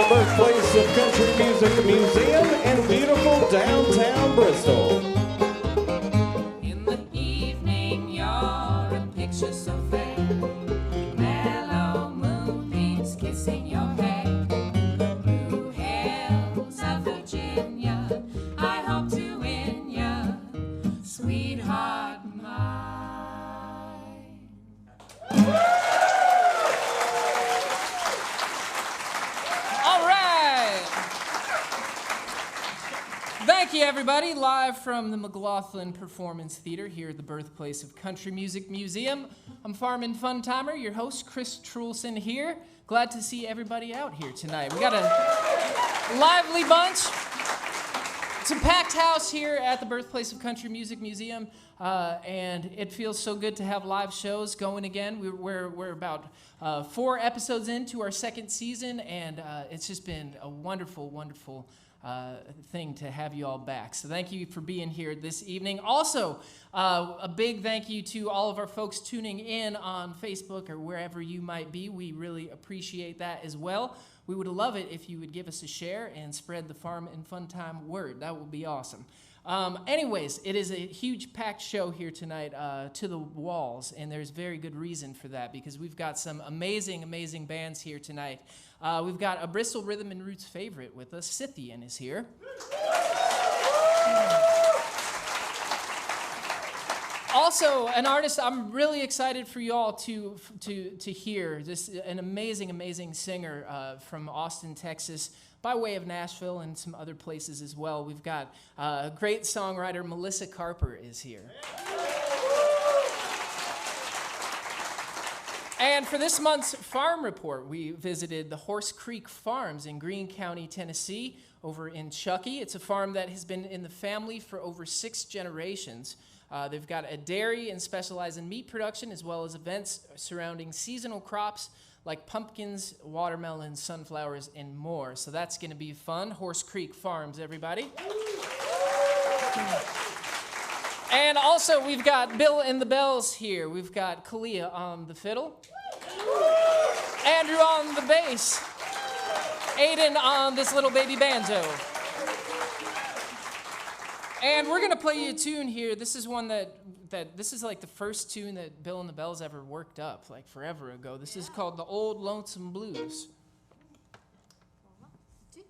Birthplace of Country Music Museum in beautiful downtown Bristol. In the evening, you're a picture so fair. Mellow moonbeams kissing your hair. Blue hills of Virginia, I hope to win ya, sweetheart mine. Thank you, everybody. Live from the McLaughlin Performance Theater here at the birthplace of Country Music Museum. I'm Farmin' Fun Timer, your host, Chris Trulson here. Glad to see everybody out here tonight. We got a lively bunch. It's a packed house here at the birthplace of Country Music Museum, and it feels so good to have live shows going again. We're about 4 episodes into our second season, and it's just been a wonderful, wonderful thing to have you all back. So thank you for being here this evening. Also, a big thank you to all of our folks tuning in on Facebook or wherever you might be. We really appreciate that as well. We would love it if you would give us a share and spread the Farm and Fun Time word. That would be awesome. Anyways, it is a huge packed show here tonight, to the walls, and there's very good reason for that because we've got some amazing, amazing bands here tonight. We've got a Bristol Rhythm and Roots favorite with us. Scythian is here. Also, an artist I'm really excited for you all to hear. An amazing, amazing singer from Austin, Texas, by way of Nashville and some other places as well. We've got a great songwriter, Melissa Carper, is here. And for this month's Farm Report, we visited the Horse Creek Farms in Greene County, Tennessee, over in Chuckey. It's a farm that has been in the family for over 6 generations. They've got a dairy and specialize in meat production, as well as events surrounding seasonal crops like pumpkins, watermelons, sunflowers, and more. So that's going to be fun. Horse Creek Farms, everybody. And also, we've got Bill and the Bells here. We've got Kalia on the fiddle, Andrew on the bass, Aiden on this little baby banjo. And we're going to play you a tune here. This is one that this is like the first tune that Bill and the Bells ever worked up, like forever ago. This is called The Old Lonesome Blues. 1, 2.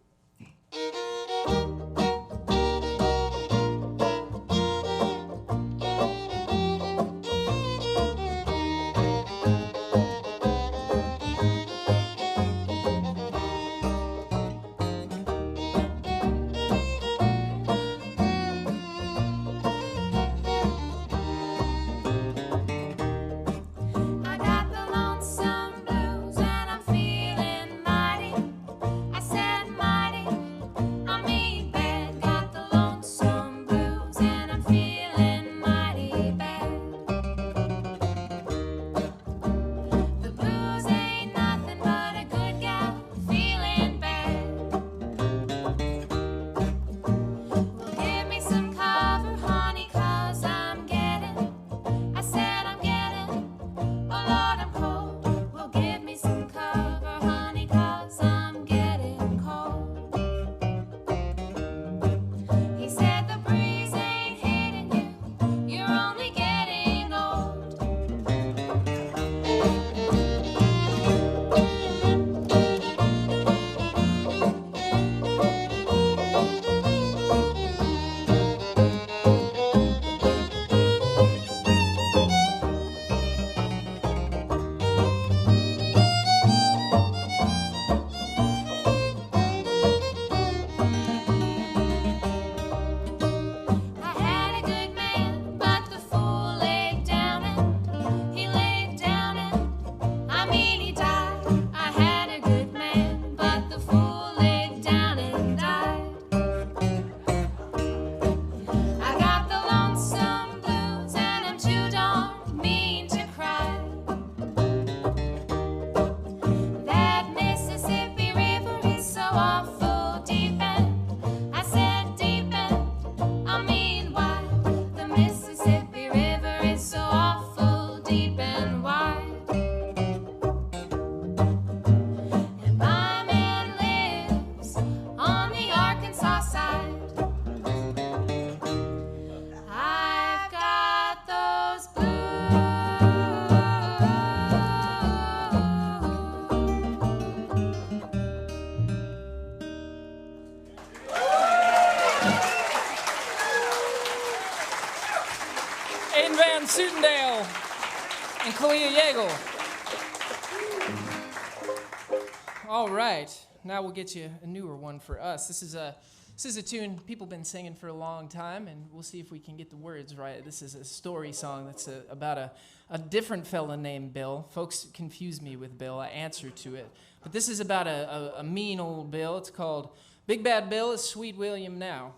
I'm Sutendale and Kalia Yeagle. All right, now we'll get you a newer one for us. This is a tune people been singing for a long time, and we'll see if we can get the words right. This is a story song that's about a different fella named Bill. Folks confuse me with Bill. I answer to it. But this is about a mean old Bill. It's called Big Bad Bill is Sweet William Now.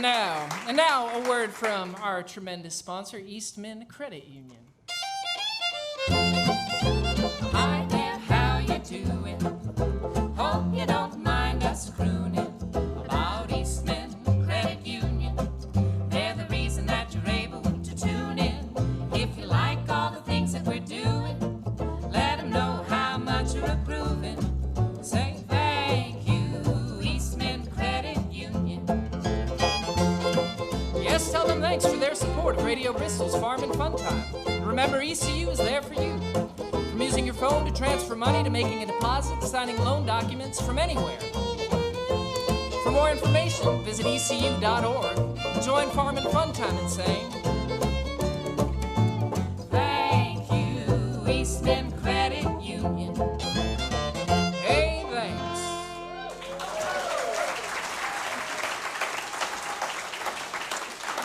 Now. And now a word from our tremendous sponsor, Eastman Credit Union. Hi there, how you doing? Hope you don't mind us crooning about Eastman Credit Union. They're the reason that you're able to tune in. If you like all the things that we're doing, let them know how much you're approving. Say thank you, Eastman Credit Union. Yes, tell them thanks for their support of Radio Bristol's Farm and Fun Time. Remember, ECU is there for you. From using your phone to transfer money to making a deposit to signing loan documents from anywhere. For more information, visit ecu.org. Join Farm and Fun Time and say, thank you, Eastman Credit Union. Hey, thanks.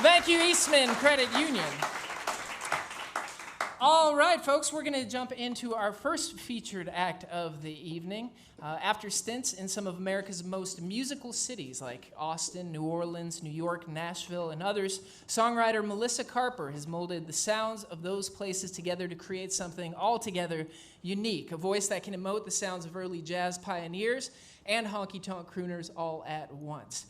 Thank you, Eastman Credit Union. All right, folks, we're going to jump into our first featured act of the evening. After stints in some of America's most musical cities like Austin, New Orleans, New York, Nashville, and others, songwriter Melissa Carper has molded the sounds of those places together to create something altogether unique, a voice that can emote the sounds of early jazz pioneers and honky-tonk crooners all at once.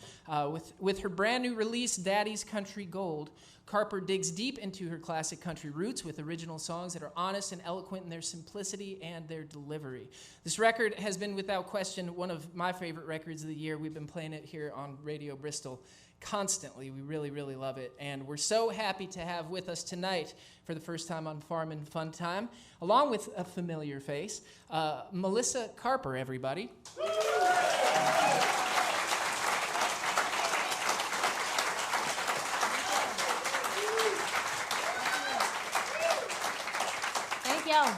With her brand new release, Daddy's Country Gold, Carper digs deep into her classic country roots with original songs that are honest and eloquent in their simplicity and their delivery. This record has been, without question, one of my favorite records of the year. We've been playing it here on Radio Bristol constantly. We really, really love it. And we're so happy to have with us tonight, for the first time on Farmin' Fun Time, along with a familiar face, Melissa Carper, everybody. Y'all,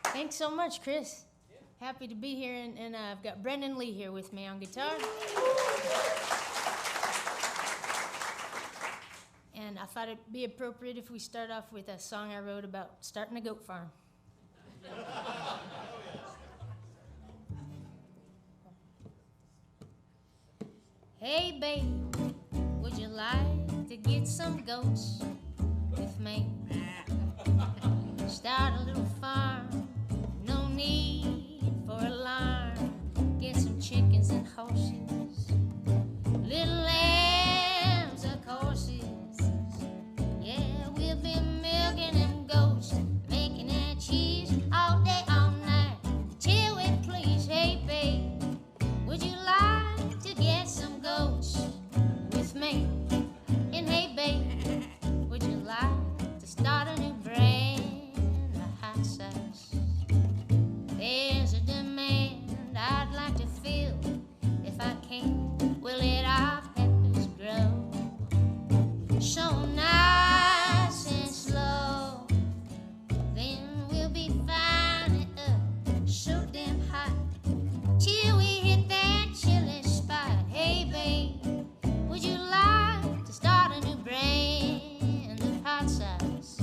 thanks so much, Chris. Yeah. Happy to be here, and I've got Brendan Lee here with me on guitar. And I thought it'd be appropriate if we start off with a song I wrote about starting a goat farm. Hey, babe, would you like to get some goats with me? Start a little farm, no need for alarm. Get some chickens and horses, little lambs of courses. Yeah, we'll be milking them goats, making that cheese all day, all night, till we please. Hey, babe, would you like to get some goats with me? And hey, babe, would you like to start a new brand? There's a demand I'd like to fill. If I can, we'll let our peppers grow so nice and slow. Then we'll be firing up so damn hot till we hit that chilly spot. Hey, babe, would you like to start a new brand of hot sauce?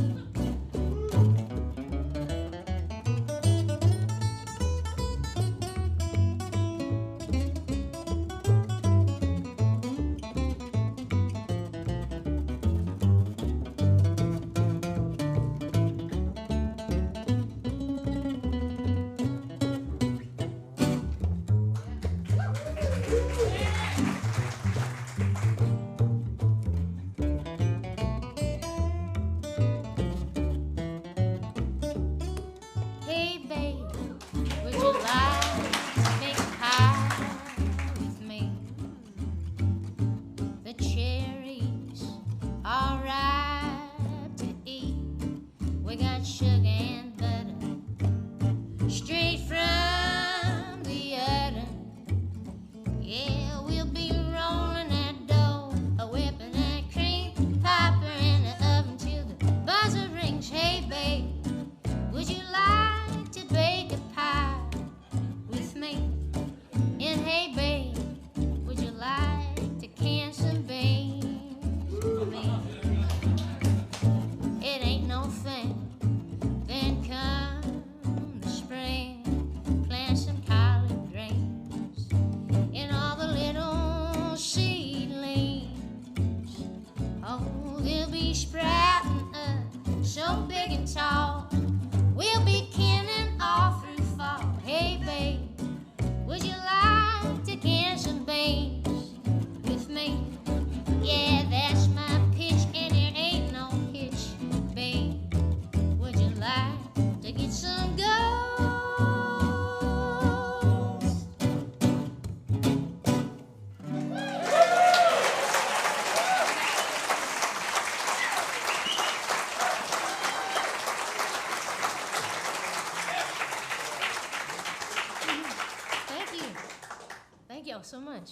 So much.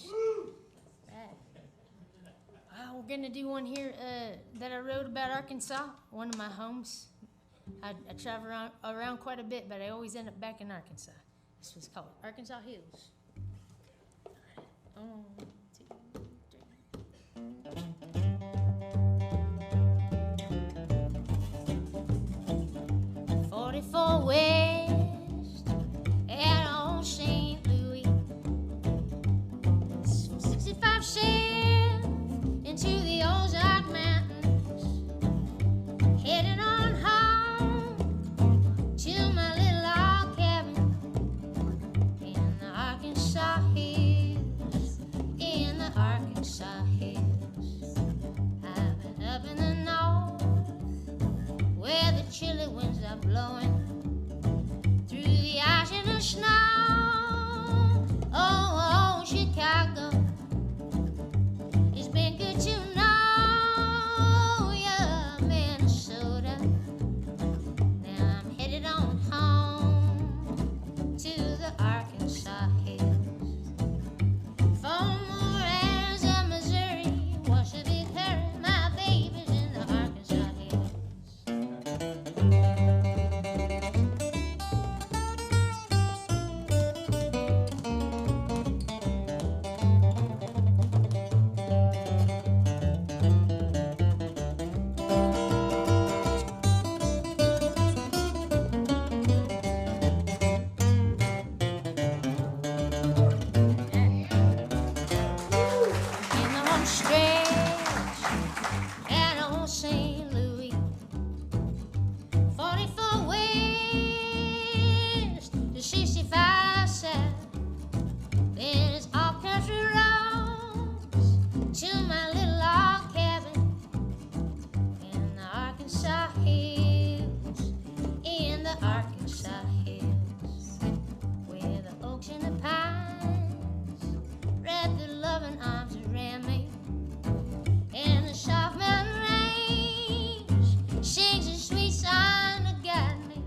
We're gonna do one here that I wrote about Arkansas, one of my homes. I travel around quite a bit, but I always end up back in Arkansas. This was called Arkansas Hills. One, two, three. blowing through the ice and the snow. Oh, Chicago, it's been good to know ya, Minnesota. Now I'm headed on home to the Arkansas hills. 4 more hours of Missouri, wash a big hurry, my baby's in the Arkansas hills. In the home stretch at old St. Louis, 44 west to 65 south, then it's all country roads to my little log cabin in the Arkansas hills, in the Arkansas hills, where the oaks and the pines wrap their loving arms around me, and the soft mountain range sings a sweet song to guide me.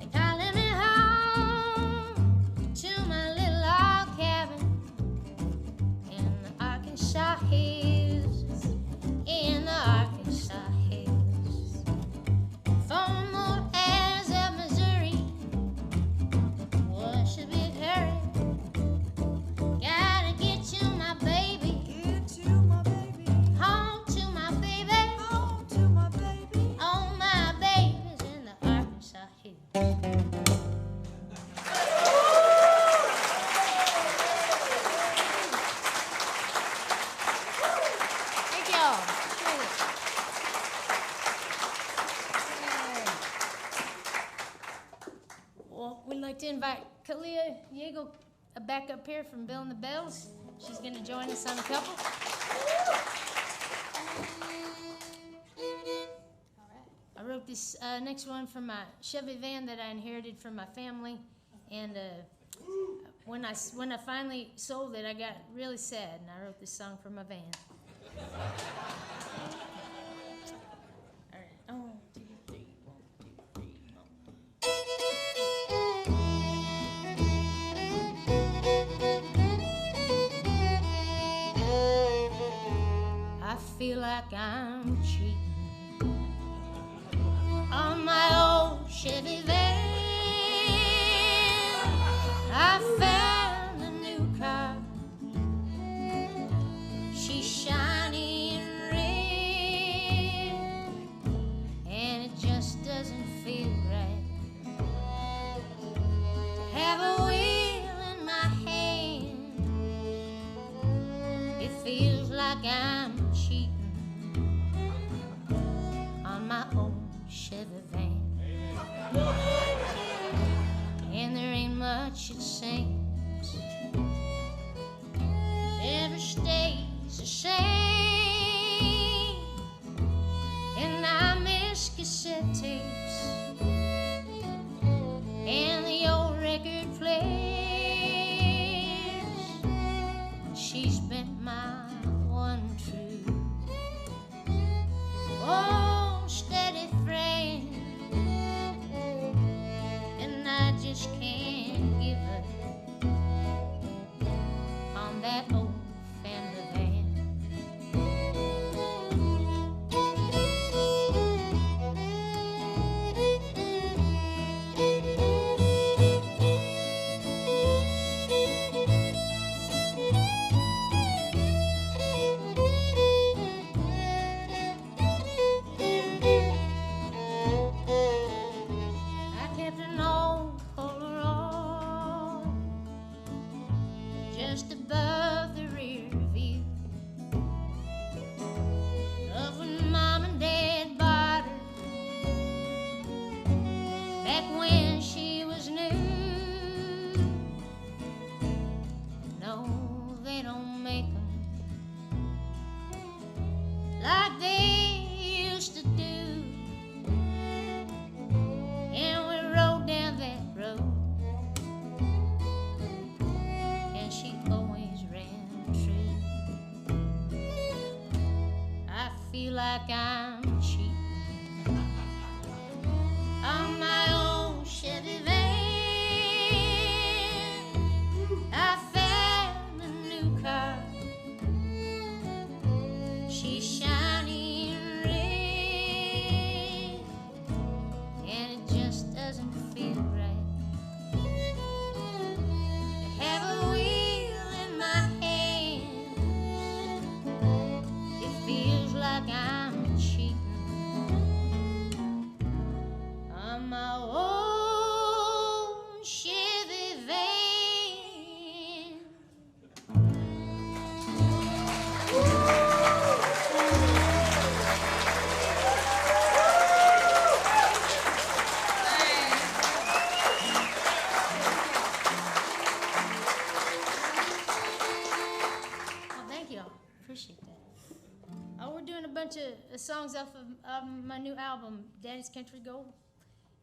They're calling me home to my little log cabin in the Arkansas hills, in the Arkansas hills. 4 more hours of Missouri, wash a big hurry. Gotta get to my baby, home to my baby, oh my baby's in the Arkansas hills. Thank y'all. Well, we'd like to invite Kalia Yeagle back up here from Bill and the Bells. She's going to join us on a couple. I wrote this next one from my Chevy van that I inherited from my family, and when I finally sold it, I got really sad, and I wrote this song for my van. All right. 1, 2, 3, 1, 2, 3. I feel like I'm cheating on my old Chevy van. I found a new car. She's shiny and red, and it just doesn't feel right to have a wheel in my hand. It feels like I'm cheating on my old Chevy van. And there ain't much it seems, never stays the same. And I miss cassette tapes and the old record players. She's been my one true, oh, steady friend, and I just can't give up on that old Fender van. like I'm cheating on my own Chevy van. I found a new car. She's shiny and red, and it just doesn't feel right to have a wheel in my hand. It feels like I'm cheating on my own Chevy van. Well, thank y'all. Appreciate that. Oh, we're doing a bunch of songs off of my new album, Daddy's Country Gold.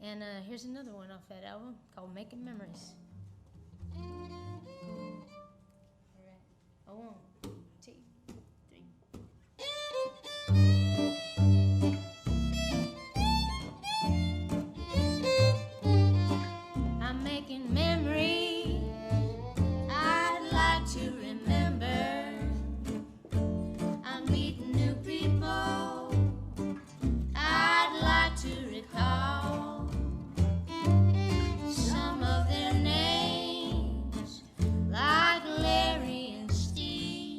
And here's another one off that album called Making Memories. All right. Oh, 1, 2, 3. I'm making memories I'd like to remember. I'm meeting new people I'd like to recall. Some of their names, like Larry and Steve.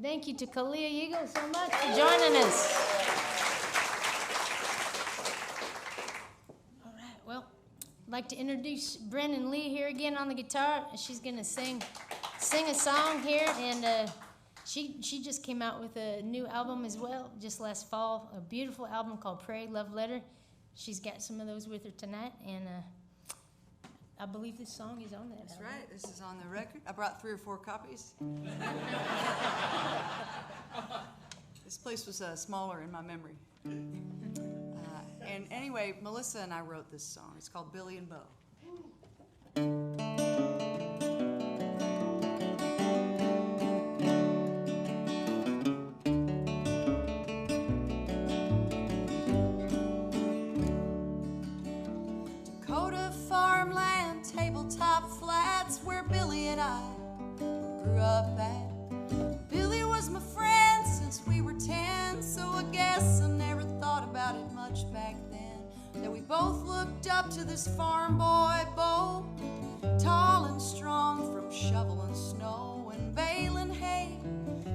thank you to Kalia Eagle so much for joining us. All right, well, I'd like to introduce Brennan Lee here again on the guitar. She's going to sing a song here, and she just came out with a new album as well, just last fall, a beautiful album called Pray, Love Letter. She's got some of those with her tonight, and I believe this song is on that That's album. right. This is on the record. I brought 3 or 4 copies. This place was smaller in my memory. And anyway, Melissa and I wrote this song. It's called Billy and Bo. Up at. Billy was my friend since we were 10, so I guess I never thought about it much back then. That we both looked up to this farm boy, Bo, tall and strong from shoveling snow and baling hay.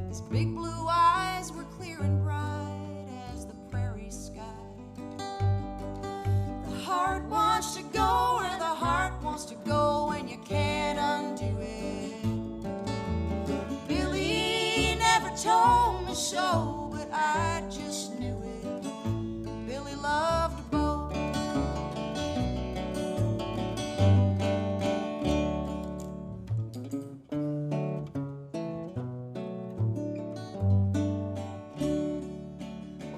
His big blue eyes were clear and bright as the prairie sky. The heart wants to go where the heart wants to go, and you can't undo it. Told me so, but I just knew it. Billy loved Bo.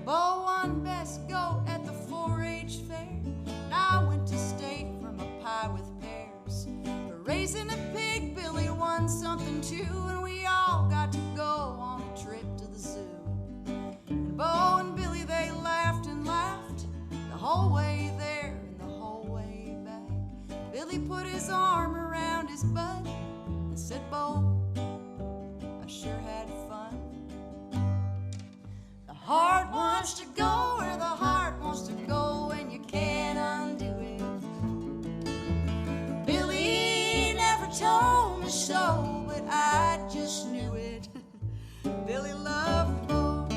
Bo won best goat at the 4-H fair, and I went to state for my pie with pears. For raising a pig, Billy won something too, and we all got to go on a trip to the zoo. And Bo and Billy, they laughed and laughed the whole way there and the whole way back. Billy put his arm around his butt and said, Bo, I sure had fun. The heart wants to go where the heart wants to go, and you can't undo it. Billy never told me so, but I just knew it. Billy loved Bo.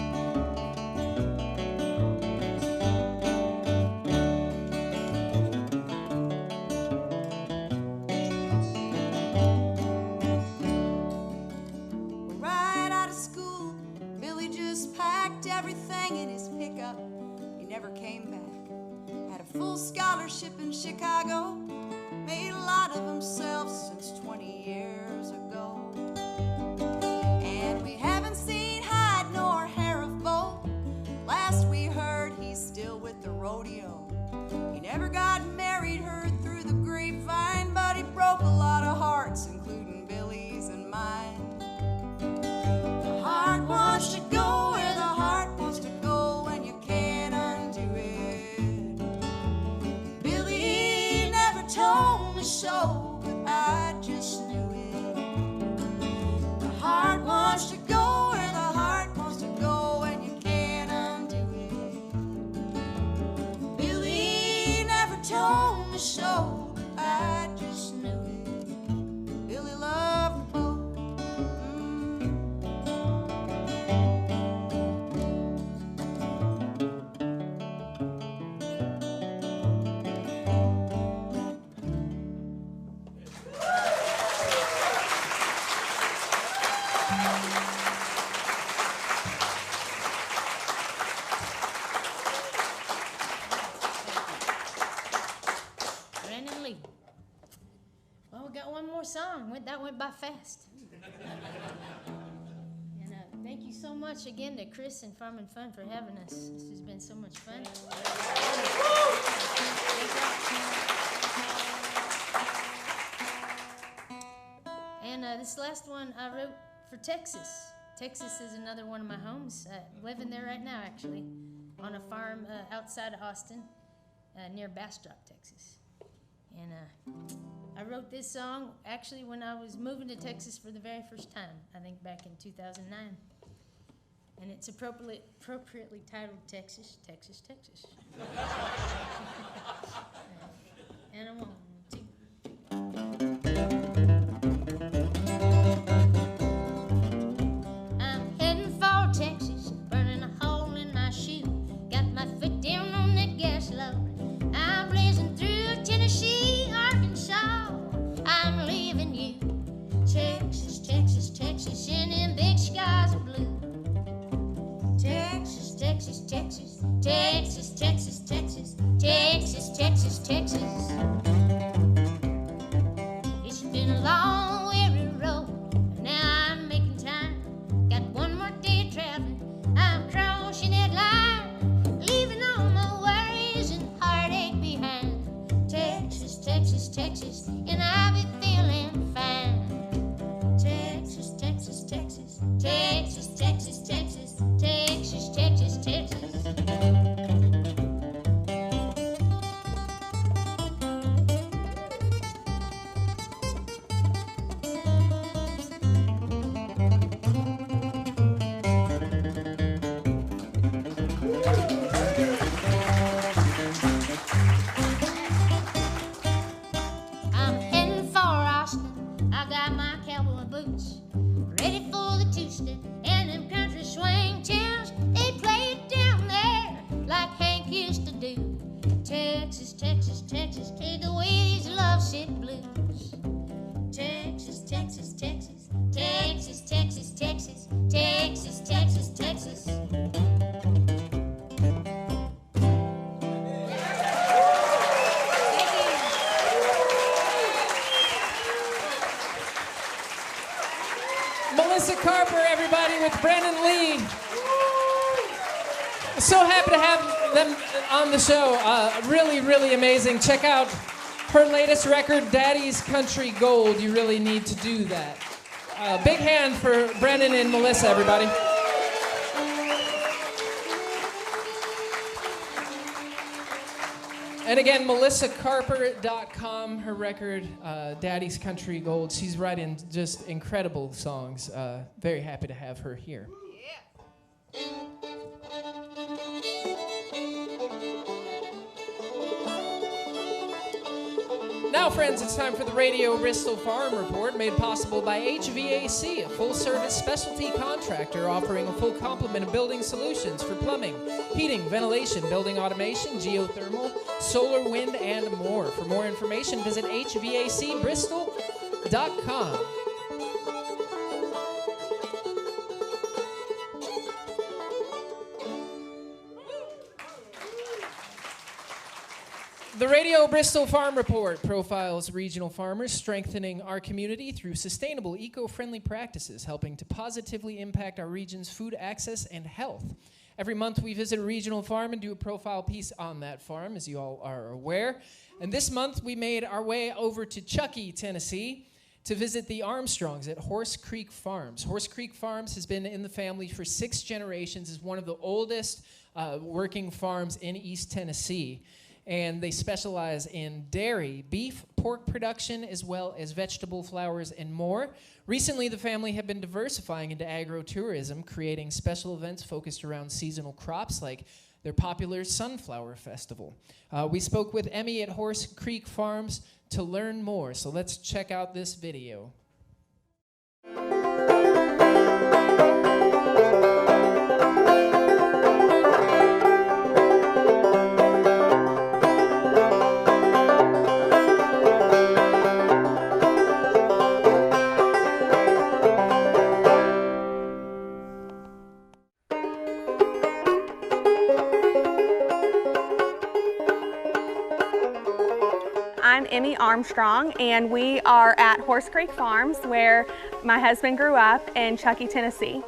Right out of school, Billy just packed everything in his pickup. He never came back. Had a full scholarship in Chicago. Made a lot of himself since 20 years ago. And we haven't seen hide nor hair of Bo. Last we heard, he's still with the rodeo. He never got married, heard through the grapevine, but he broke a lot of hearts, including Billy's and mine. The heart wants to go where the heart wants to go, and you can't undo it. Billy never told me so, but I just knew it. The heart wants to go where the heart wants to go, and you can't undo it. Billy never told me so, but I just knew it. Billy loved Bo. Brennan Lee. Well, we got one more song. That went by fast. And thank you so much again to Chris and Farm and Fun for having us. This has been so much fun. And this last one I wrote for Texas. Texas is another one of my homes. Living there right now, actually, on a farm outside of Austin, near Bastrop, Texas. And I wrote this song actually when I was moving to Texas for the very first time, I think back in 2009. And it's appropriately titled Texas, Texas, Texas. And I want to. I'm headed Texas, Texas, and I'll be feeling fine. Texas, Texas, Texas, Texas, Texas, Texas, Texas, Texas, Texas. I'm heading for Austin. I got my cowboy boots ready for the two-step and them country swing tunes. They play it down there like Hank used to do. Texas, Texas, Texas, take away these lovesick blues. Texas, Texas, Texas, Texas, Texas, Texas, Texas, Texas, Texas. Melissa Carper, everybody, with Brandon Lee. So happy to have them on the show. Really, really amazing. Check out her latest record, Daddy's Country Gold. You really need to do that. Big hand for Brandon and Melissa, everybody. And again, melissacarper.com, her record, Daddy's Country Gold. She's writing just incredible songs. Very happy to have her here. Now, friends, it's time for the Radio Bristol Farm Report, made possible by HVAC, a full-service specialty contractor offering a full complement of building solutions for plumbing, heating, ventilation, building automation, geothermal, solar, wind, and more. For more information, visit hvacbristol.com. The Radio Bristol Farm Report profiles regional farmers strengthening our community through sustainable, eco-friendly practices, helping to positively impact our region's food access and health. Every month we visit a regional farm and do a profile piece on that farm, as you all are aware. And this month we made our way over to Chuckey, Tennessee, to visit the Armstrongs at Horse Creek Farms. Horse Creek Farms has been in the family for 6 generations, is one of the oldest working farms in East Tennessee. And they specialize in dairy, beef, pork production, as well as vegetable flours and more. Recently, the family have been diversifying into agro-tourism, creating special events focused around seasonal crops like their popular Sunflower Festival. We spoke with Emmy at Horse Creek Farms to learn more, so let's check out this video. I'm Emmy Armstrong, and we are at Horse Creek Farms, where my husband grew up in Chuckey, Tennessee.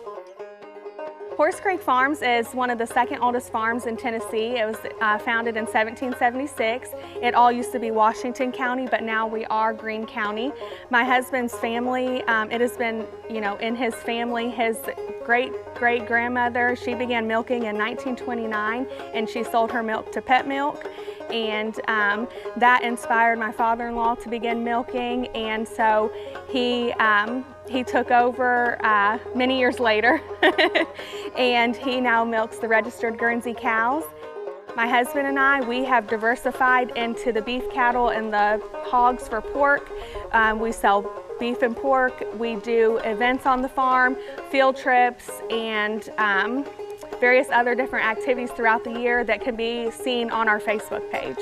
Horse Creek Farms is one of the second oldest farms in Tennessee. It was founded in 1776. It all used to be Washington County, but now we are Greene County. My husband's family, it has been, in his family, his great-great-grandmother, she began milking in 1929, and she sold her milk to Pet Milk. And that inspired my father-in-law to begin milking, and so he took over many years later, and he now milks the registered Guernsey cows. My husband and I, we have diversified into the beef cattle and the hogs for pork. We sell beef and pork. We do events on the farm, field trips, and various other different activities throughout the year that can be seen on our Facebook page.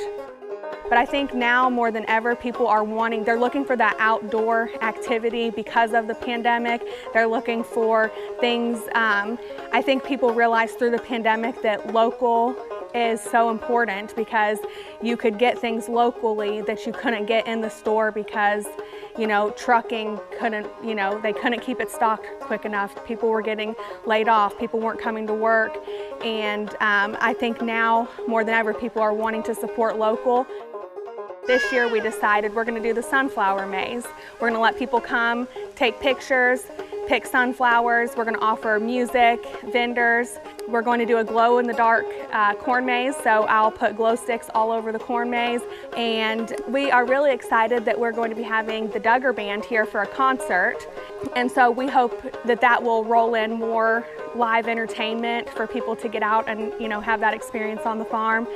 But I think now more than ever, people are they're looking for that outdoor activity because of the pandemic. They're looking for things, I think people realized through the pandemic that local is so important, because you could get things locally that you couldn't get in the store because, trucking couldn't, they couldn't keep it stocked quick enough. People were getting laid off, people weren't coming to work. And I think now more than ever, people are wanting to support local. This year we decided we're going to do the sunflower maze. We're going to let people come, take pictures, pick sunflowers. We're going to offer music, vendors. We're going to do a glow-in-the-dark corn maze, so I'll put glow sticks all over the corn maze. And we are really excited that we're going to be having the Duggar Band here for a concert. And so we hope that that will roll in more live entertainment for people to get out and, have that experience on the farm.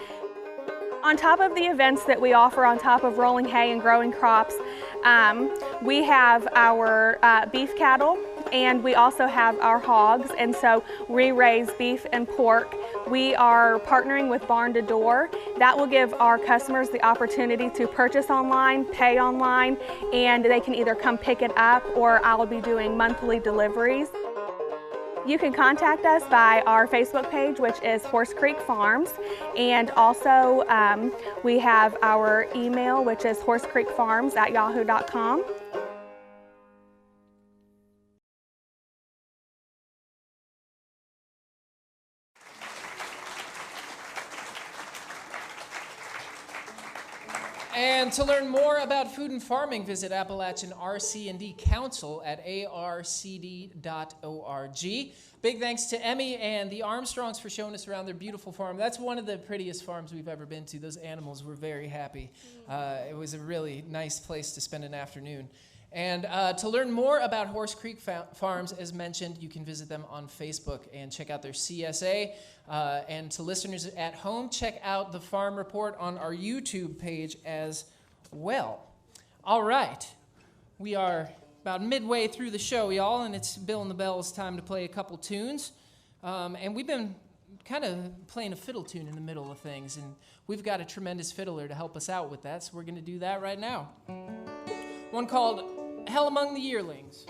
On top of the events that we offer on top of rolling hay and growing crops, we have our beef cattle, and we also have our hogs, and so we raise beef and pork. We are partnering with Barn to Door. That will give our customers the opportunity to purchase online, pay online, and they can either come pick it up or I'll be doing monthly deliveries. You can contact us by our Facebook page, which is Horse Creek Farms, and also we have our email, which is horsecreekfarms@yahoo.com. And to learn more about food and farming, visit Appalachian RC&D Council at arcd.org. Big thanks to Emmy and the Armstrongs for showing us around their beautiful farm. That's one of the prettiest farms we've ever been to. Those animals were very happy. It was a really nice place to spend an afternoon. And to learn more about Horse Creek Farms, as mentioned, you can visit them on Facebook and check out their CSA. And to listeners at home, check out the Farm Report on our YouTube page as well. All right, we are about midway through the show, y'all, and it's Bill and the Bells time to play a couple tunes. And we've been kind of playing a fiddle tune in the middle of things, and we've got a tremendous fiddler to help us out with that, so we're going to do that right now. One called Hell Among the Yearlings.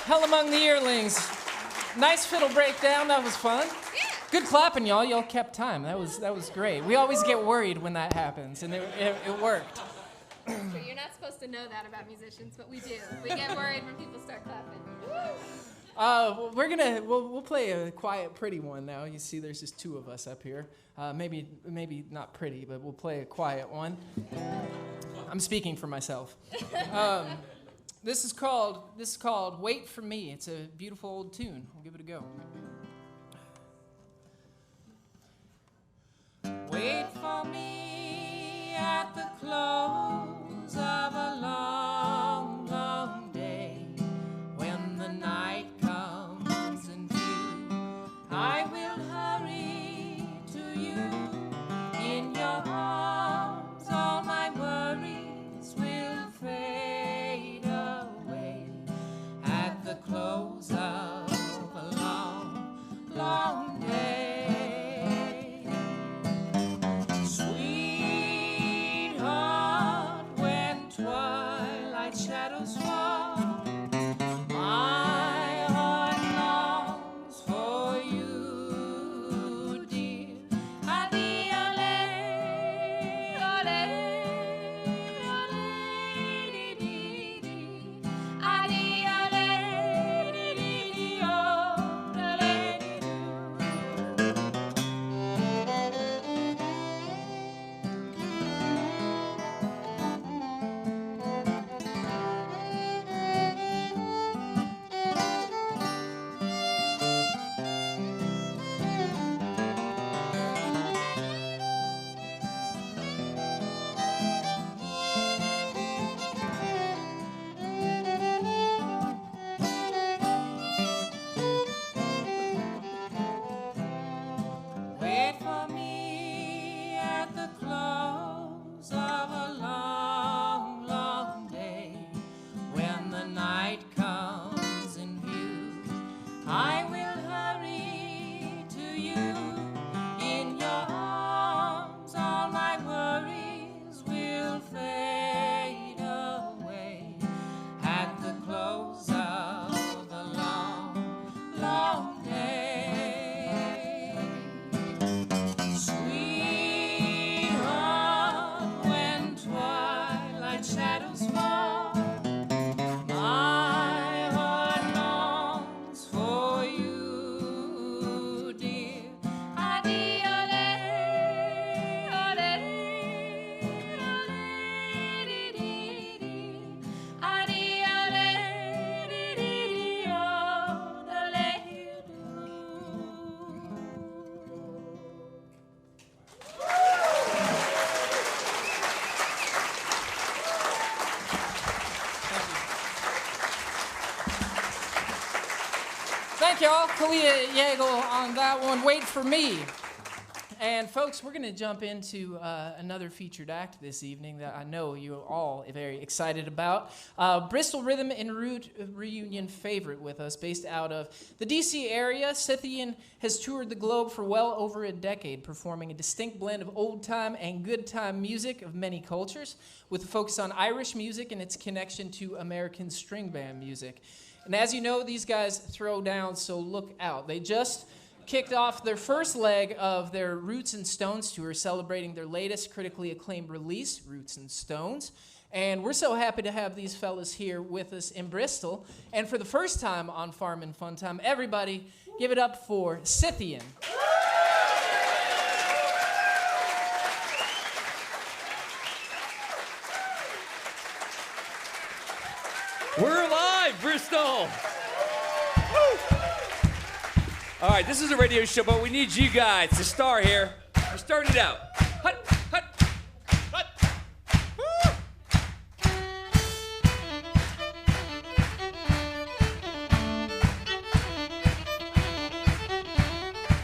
Hell Among the Yearlings. Nice fiddle breakdown. That was fun. Yeah. Good clapping, y'all. Y'all kept time. That was great. We always get worried when that happens, and it worked. You're not supposed to know that about musicians, but we do. We get worried when people start clapping. We'll play a quiet, pretty one now. You see, there's just two of us up here. Maybe not pretty, but we'll play a quiet one. I'm speaking for myself. This is called "Wait for Me." It's a beautiful old tune. We'll give it a go. Wait for me at the close of a long, long day. When the night comes in view, I will hurry to you. In your arms, all my worries will fade away. At the close of a long, long day. Shadows fall. My heart longs for you, dear. Adia, ole, ole, ole, dee, dee, dee. Adia, ole, dee, dee, dee, oh, ole, dee, doo. Wait for me at the close of a long, long day. When the night comes in view, I will hurry to you. In your arms, all my worries will fade away. At the close of a long, long day. Sweetheart, when twilight shadows fall, my heart longs for you, dear. Adi, ole, ole, ole, dee, dee, dee. Adi, ole, dee, dee, dee, oh, ole, doo. Thank y'all. Kalia Yeagle on that one. Wait for me. And folks, we're going to jump into another featured act this evening that I know you're all very excited about. Bristol Rhythm and Root reunion favorite with us, based out of the D.C. area. Scythian has toured the globe for well over a decade, performing a distinct blend of old-time and good-time music of many cultures, with a focus on Irish music and its connection to American string band music. And as you know, these guys throw down, so look out. They just kicked off their first leg of their Roots and Stones tour, celebrating their latest critically acclaimed release, Roots and Stones. And we're so happy to have these fellas here with us in Bristol. And for the first time on Farm and Fun Time, everybody give it up for Scythian. We're live, Bristol! Woo! All right, this is a radio show, but we need you guys to star here. We're starting it out. Hut, hut, hut. Woo!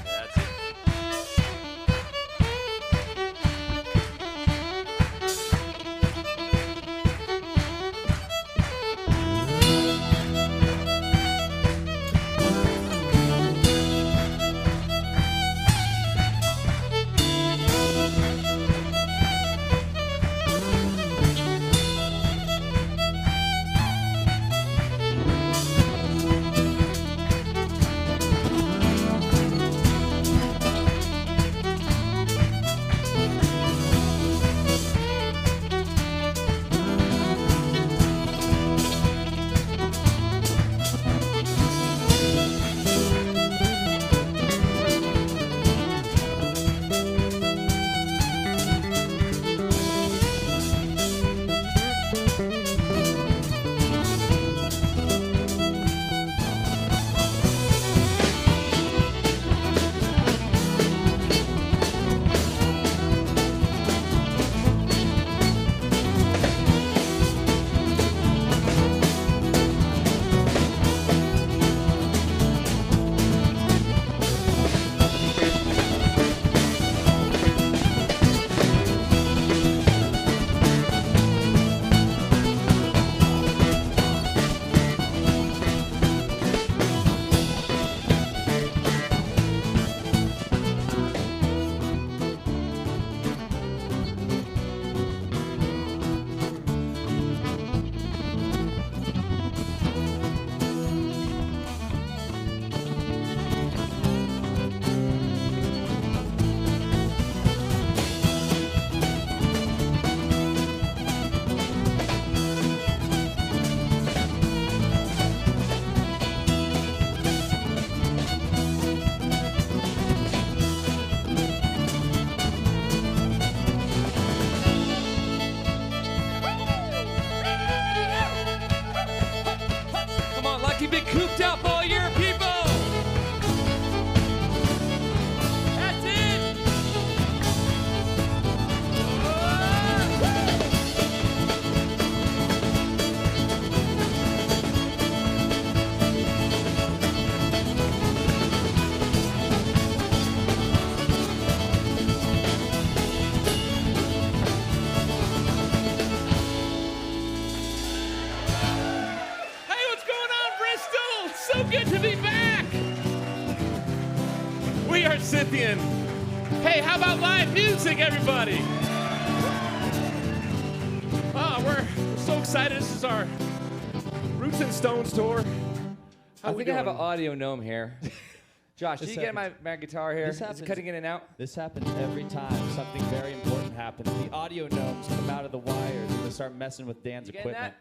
That's it. Scythian. Hey, how about live music, everybody? Oh, we're so excited. This is our Roots and Stones tour. I think I have an audio gnome here. Josh, did you get my guitar here? Is it cutting in and out? This happens every time something very important happens. The audio gnomes come out of the wires and they start messing with Dan's equipment. That?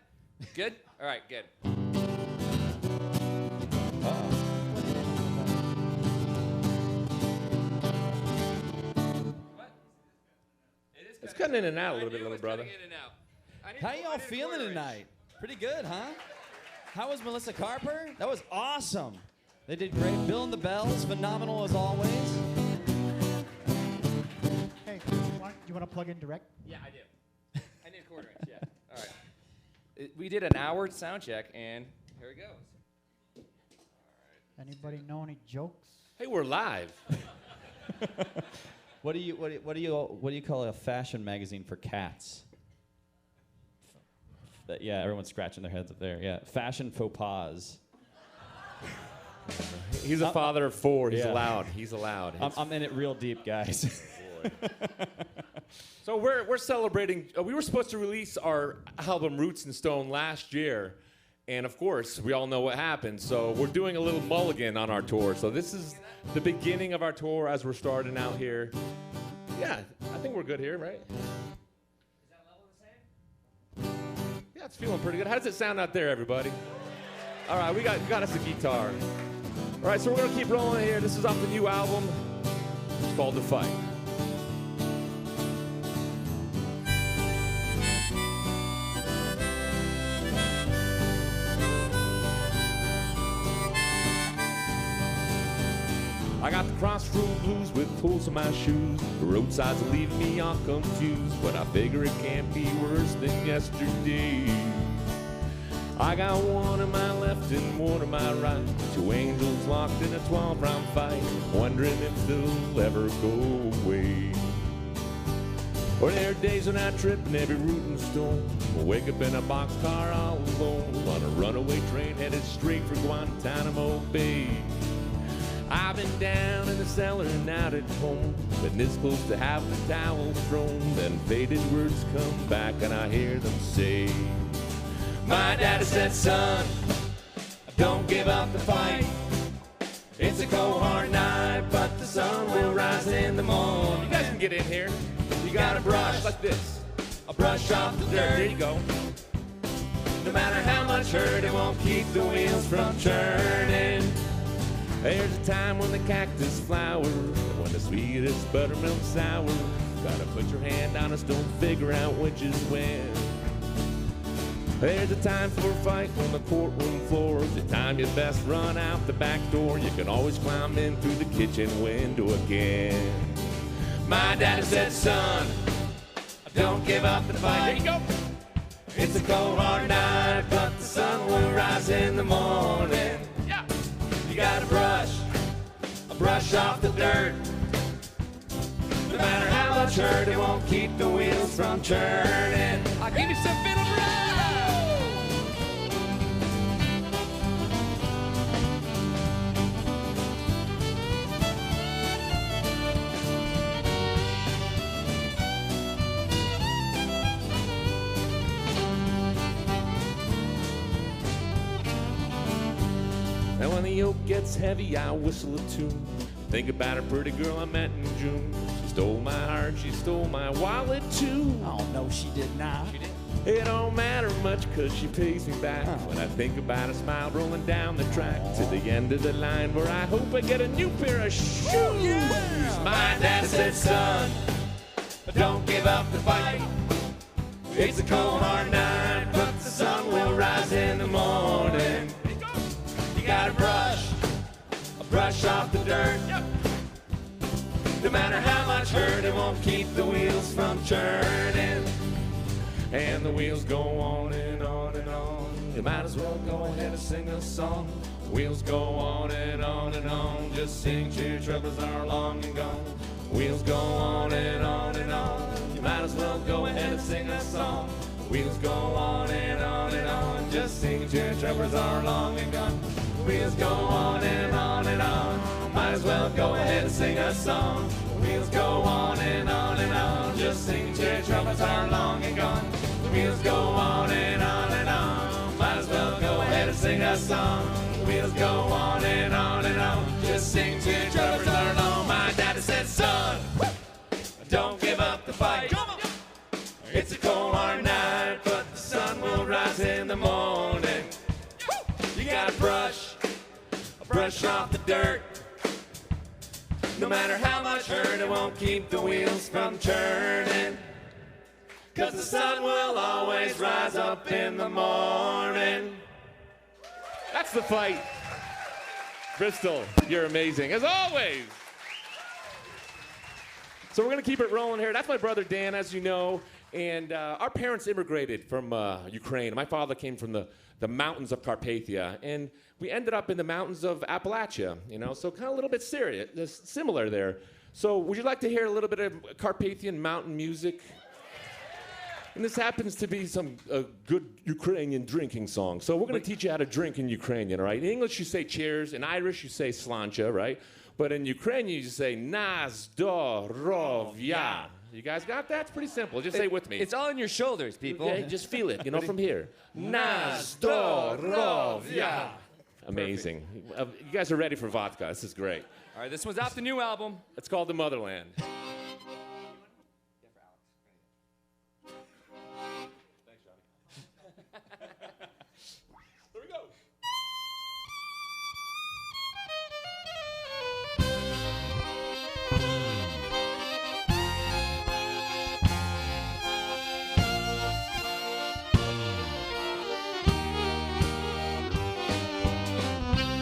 Good? All right, good. It's cutting in and out a little bit, little brother. How y'all feeling tonight? Pretty good, huh? How was Melissa Carper? That was awesome. They did great. Bill and the Bells, phenomenal as always. Hey, do you want to plug in direct? Yeah, I do. I need a quarter inch, yeah. All right. We did an hour sound check, and here it goes. Anybody know any jokes? Hey, we're live. What do you call a fashion magazine for cats? Yeah, everyone's scratching their heads up there. Yeah, fashion faux pas. He's a father of four. He's yeah. allowed. He's allowed. I'm in it real deep, guys. So we're celebrating. We were supposed to release our album Roots and Stone last year, and of course we all know what happened. So we're doing a little mulligan on our tour. So this is the beginning of our tour as we're starting out here. Yeah, I think we're good here, right? Is that level the same? Yeah, it's feeling pretty good. How does it sound out there, everybody? All right, we got us a guitar. All right, so we're gonna keep rolling here. This is off the new album. It's called The Fight. I got the crossroad blues with holes in my shoes. The roadsides are leaving me all confused, but I figure it can't be worse than yesterday. I got one on my left and one on my right, two angels locked in a 12-round fight, wondering if they'll ever go away. Or there are days when I trip in every root and stone, wake up in a boxcar all alone, on a runaway train headed straight for Guantanamo Bay. I've been down in the cellar and out at home, been this close to having the towel thrown, then faded words come back and I hear them say, my daddy said, son, don't give up the fight. It's a cold hard night, but the sun will rise in the morning. You guys can get in here. You gotta brush like this. A brush off the dirt. There you go. No matter how much hurt, it won't keep the wheels from turning. There's a time when the cactus flowers, when the sweetest buttermilk sour. Gotta put your hand on a stone, figure out which is when. There's a time for a fight on the courtroom floor. The time you best run out the back door. You can always climb in through the kitchen window again. My daddy said, son, don't give up the fight. There you go. It's a cold hard night, but the sun will rise in the morning. Yeah. You gotta brush off the dirt. No matter how much hurt, it won't keep the wheels from turning. I'll give you some fiddle bread. And when the yoke gets heavy, I whistle a tune. Think about a pretty girl I met in June. She stole my heart, she stole my wallet too. Oh, no, she did not. She did? It don't matter much cause she pays me back. When I think about a smile rolling down the track to the end of the line where I hope I get a new pair of shoes. Yeah. My dad said, son, don't give up the fight. It's a cold hard night, but the sun will rise in the morning. You gotta brush off the dirt. Yep. No matter how much hurt, it won't keep the wheels from churning. And the wheels go on and on and on. You might as well go ahead and sing a song. Wheels go on and on and on. Just sing, cheer, troubles are long and gone. Wheels go on and on and on. You might as well go ahead and sing a song. Wheels go on and on and on. Just sing, cheer, troubles are long and gone. Wheels go on and on and on. Might as well go ahead and sing a song. The wheels go on and on and on. Just sing till your troubles are long and gone. The wheels go on and on and on. Might as well go ahead and sing a song. The wheels go on and on and on. Just sing till your troubles are long. My daddy said, son, don't give up the fight. It's a cold hard night, but the sun will rise in the morning. You gotta brush off the dirt. No matter how much hurt, it won't keep the wheels from turning. 'Cause the sun will always rise up in the morning. That's the fight. Bristol, you're amazing, as always. So we're gonna keep it rolling here. That's my brother Dan, as you know. And our parents immigrated from Ukraine. My father came from the mountains of Carpathia, and we ended up in the mountains of Appalachia, you know, so kind of a little bit similar there. So would you like to hear a little bit of Carpathian mountain music? And this happens to be some good Ukrainian drinking song. So we're going to teach you how to drink in Ukrainian, all right? In English, you say cheers. In Irish, you say slancha, right? But in Ukrainian, you say na zdorovya. You guys got that? It's pretty simple. Just say it with me. It's all on your shoulders, people. Okay, just feel it, you know, from here. Na zdorovya. Amazing. You guys are ready for vodka. This is great. All right, this one's off the new album. It's called The Motherland. Here we go.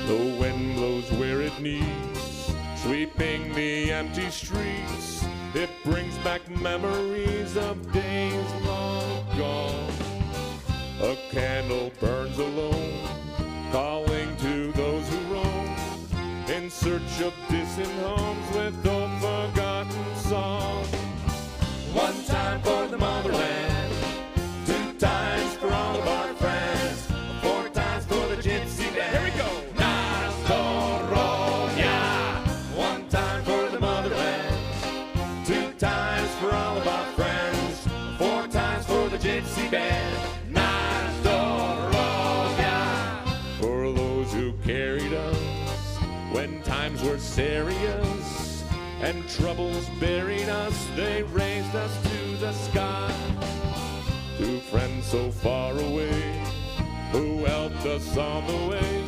The wind blows where it needs, sweeping the empty streets. It brings back memories of days long gone. A candle burns alone, calling to those who roam, in search of distant homes with old forgotten songs. One time for the motherland, two times for all of our friends, four times for the gypsy band. Here we go. One time for the motherland, two times for all of our friends, four times for the gypsy band. For those who carried us when times were serious and troubles buried us, they raised us to the sky. Two friends so far away who helped us on the way.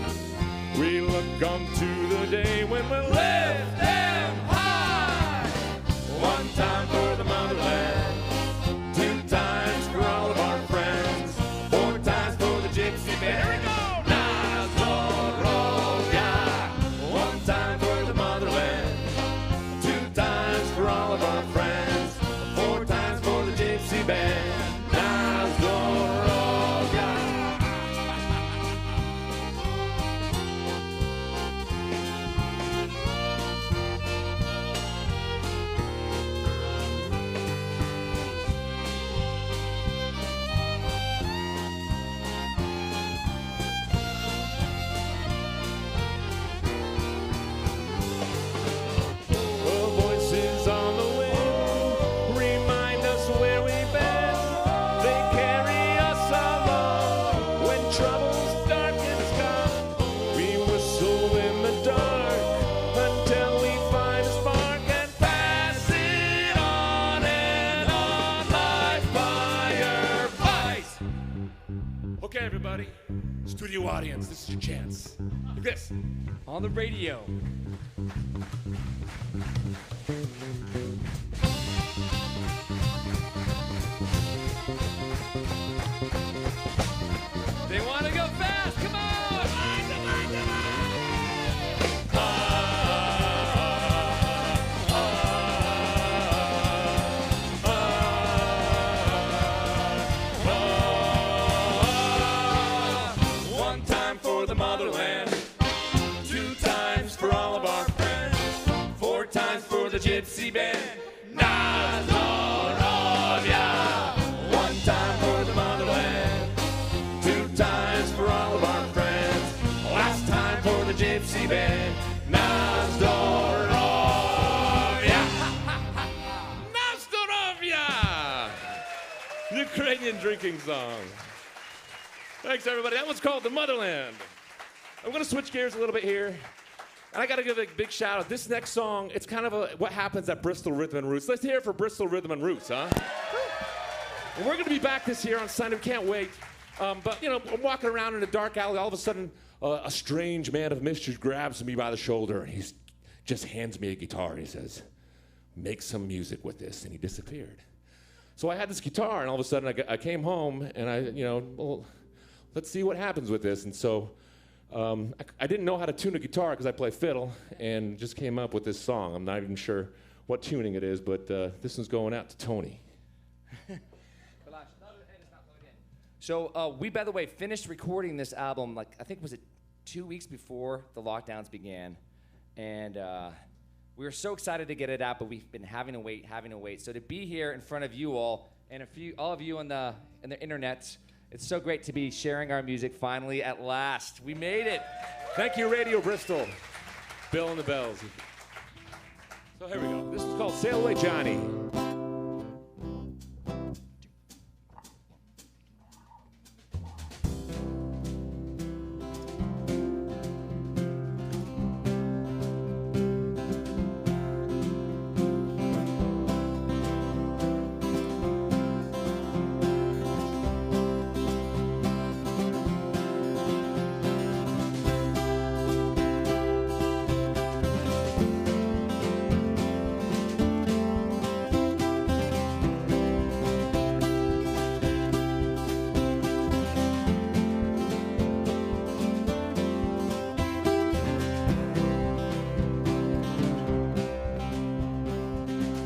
We look unto the day when we'll lift them high. One time for the motherland, two times for all of our friends, four times for the gypsy band. Here we go. One time for the motherland, two times for all of our friends, four times for the gypsy band. Everybody, studio audience, this is your chance. Look at this. On the radio. They want to go fast. Come on. Come on, come on. Motherland, two times for all of our friends, four times for the gypsy band. One time for the motherland, two times for all of our friends, last time for the gypsy band. American drinking song. Thanks, everybody. That one's called The Motherland. I'm going to switch gears a little bit here. And I got to give a big shout out. This next song, it's kind of what happens at Bristol Rhythm and Roots. Let's hear it for Bristol Rhythm and Roots, huh? And we're going to be back this year on Sunday. We can't wait. But, you know, I'm walking around in a dark alley. All of a sudden, a strange man of mystery grabs me by the shoulder, and he just hands me a guitar, and he says, make some music with this, and he disappeared. So I had this guitar, and all of a sudden I came home, and well, let's see what happens with this. And so I didn't know how to tune a guitar because I play fiddle, and just came up with this song. I'm not even sure what tuning it is, but this one's going out to Tony. So we, by the way, finished recording this album, I think was it 2 weeks before the lockdowns began. And we were so excited to get it out, but we've been having to wait. So to be here in front of you all, and all of you on the internet, it's so great to be sharing our music finally at last. We made it. Thank you, Radio Bristol. Bill and the Bells. So here we go. This is called Sail Away, Johnny.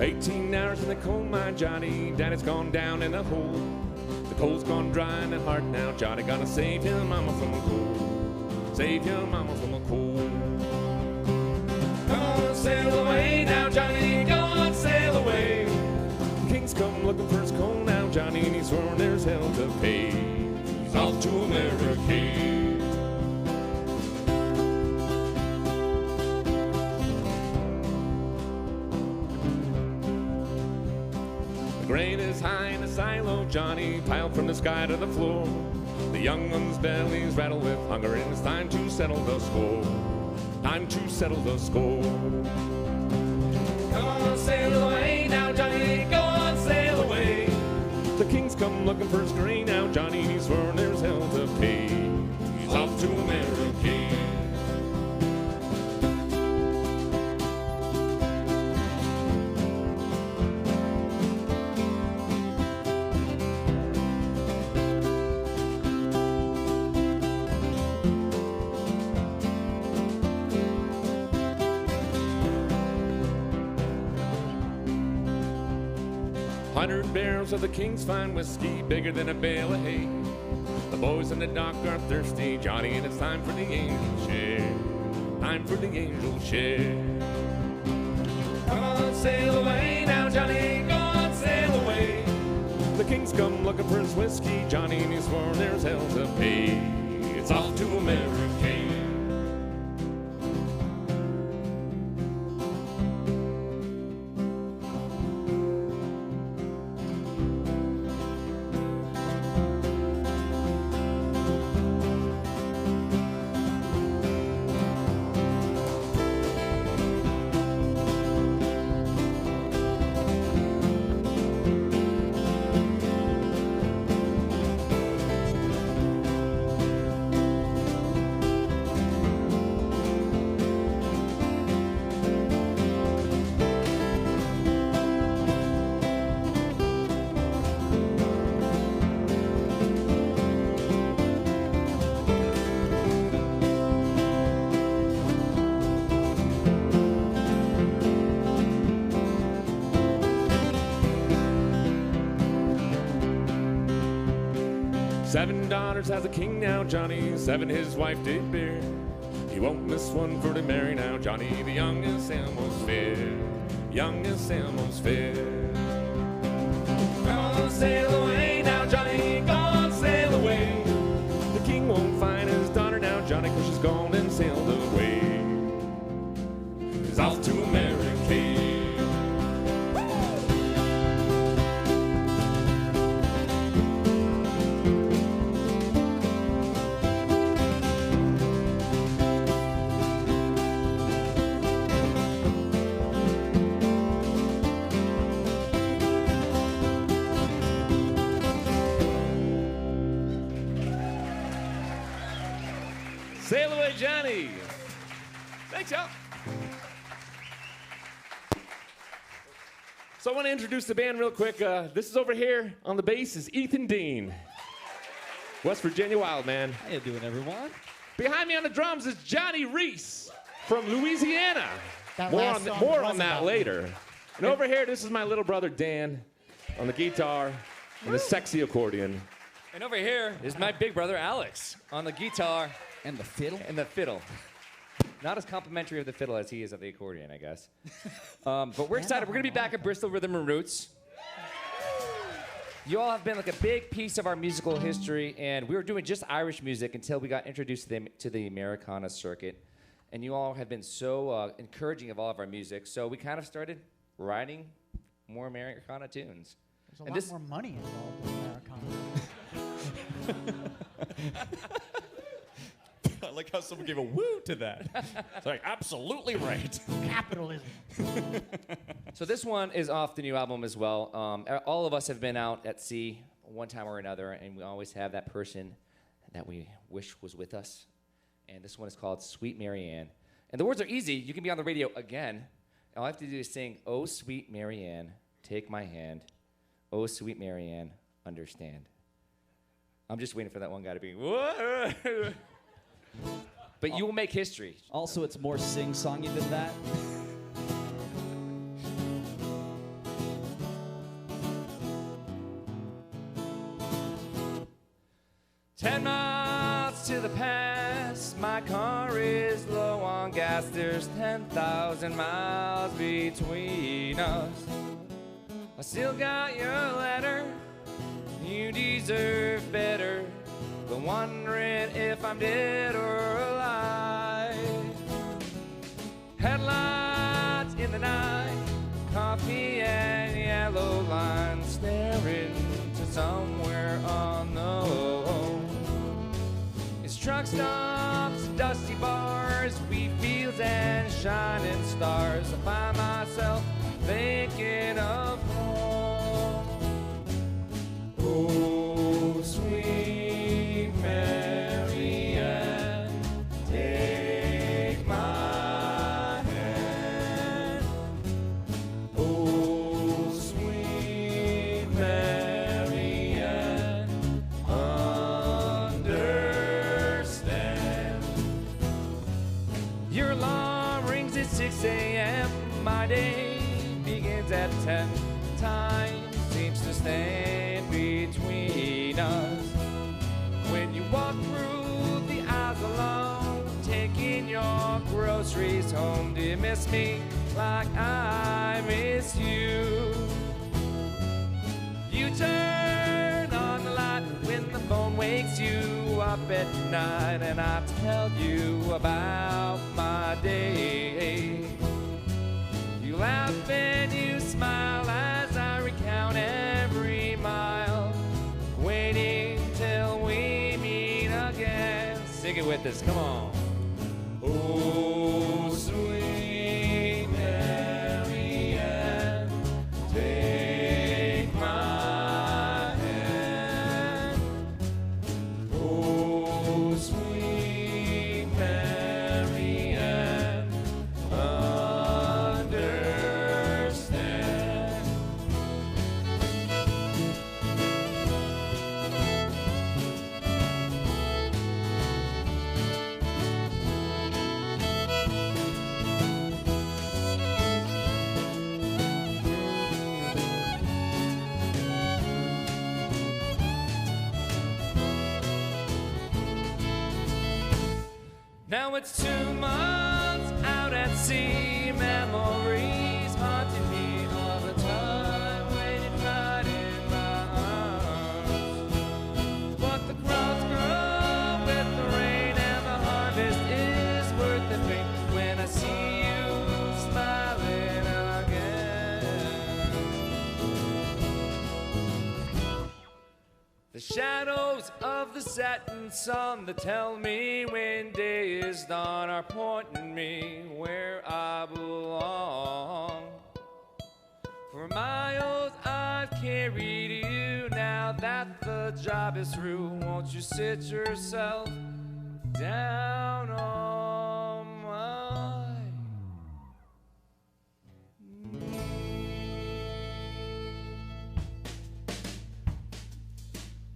18 hours in the coal mine, Johnny. Daddy's gone down in the hole. The coal's gone dry and the heart now. Johnny gotta save your mama from the coal. Save your mama from the coal. Come on, sail away now, Johnny. Go on, sail away. The king's come looking for his coal now, Johnny, and he's sworn there's hell to pay. He's off to America. Grain is high in the silo, Johnny, piled from the sky to the floor. The young ones' bellies rattle with hunger, and it's time to settle the score. Time to settle the score. Come on, sail away now, Johnny, go on, sail away. The king's come looking for his grain now, Johnny, he's sworn there's hell to pay. He's off to America. 100 barrels of the king's fine whiskey, bigger than a bale of hay. The boys in the dock are thirsty, Johnny, and it's time for the angel share. Time for the angel share. Come on, sail away now, Johnny, go on, sail away. The king's come looking for his whiskey, Johnny, and he's sworn there's hell to pay. It's off to America. 7 daughters has a king now, Johnny, 7 his wife did bear. He won't miss one for to marry now, Johnny, the youngest and most fair. Youngest and most fair. Come on, sail away now, Johnny, go on, sail away. The king won't find his daughter now, Johnny, 'cause she's gone and sailed away. He's off to America. Sail away, Johnny. Thanks, y'all. So I want to introduce the band real quick. This is over here on the bass is Ethan Dean, West Virginia Wild Man. How you doing, everyone? Behind me on the drums is Johnny Reese from Louisiana. That More last on, song more was on that about later. me. And over here, this is my little brother Dan on the guitar and the sexy accordion. And over here is my big brother Alex on the guitar And the fiddle? and the fiddle. Not as complimentary of the fiddle as he is of the accordion, I guess. But we're excited. We're going to be back at Bristol Rhythm and Roots. You all have been like a big piece of our musical history, and we were doing just Irish music until we got introduced to the Americana circuit. And you all have been so encouraging of all of our music, so we kind of started writing more Americana tunes. There's a lot more money involved in Americana. I like how someone gave a woo to that. It's like, absolutely right. Capitalism. So this one is off the new album as well. All of us have been out at sea one time or another, and we always have that person that we wish was with us. And this one is called Sweet Mary Ann. And the words are easy. You can be on the radio again. All I have to do is sing, "Oh, sweet Mary Ann, take my hand. Oh, sweet Mary Ann, understand." I'm just waiting for that one guy to be, whoa. But you will make history. Also, it's more sing-songy than that. "10 miles to the pass, my car is low on gas. There's 10,000 miles between us. I still got your letter, you deserve better. But wondering if I'm dead or alive. Headlights in the night, coffee and yellow lines, staring to somewhere unknown. It's truck stops, dusty bars, wheat fields and shining stars. I find myself thinking of home. Oh, sweet Mary Ann, take my hand. Oh, sweet Mary Ann, understand. Your alarm rings at 6 a.m. My day begins at 10. Time seems to stand between us. When you walk through the aisles alone, taking your groceries home, do you miss me like I miss you? You turn on the light when the phone wakes you up at night, and I tell you about my day. You laugh and you smile as I recount every mile, waiting till we meet again. Sing it with us, come on. Oh, sweet Mary Ann, take my hand. Oh, sweet Mary Ann, understand. Now it's 2 months out at sea, memories haunting me all the time, waiting right in my arms. But the crops grow with the rain, and the harvest is worth the pain when I see you smiling again. The shadows of the setting sun that tell me when day is done are pointing me where I belong. For miles I've carried you, now that the job is through, won't you sit yourself down on my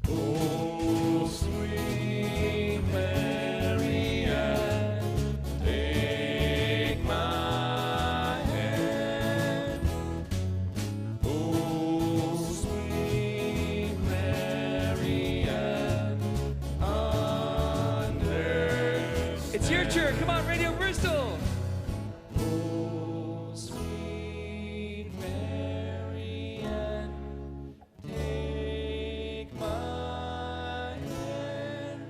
oh, sweet Mary Ann, take my hand. Oh, sweet Mary Ann, understand. It's your turn. Come on, Radio Bristol. Oh, sweet Mary Ann, take my hand.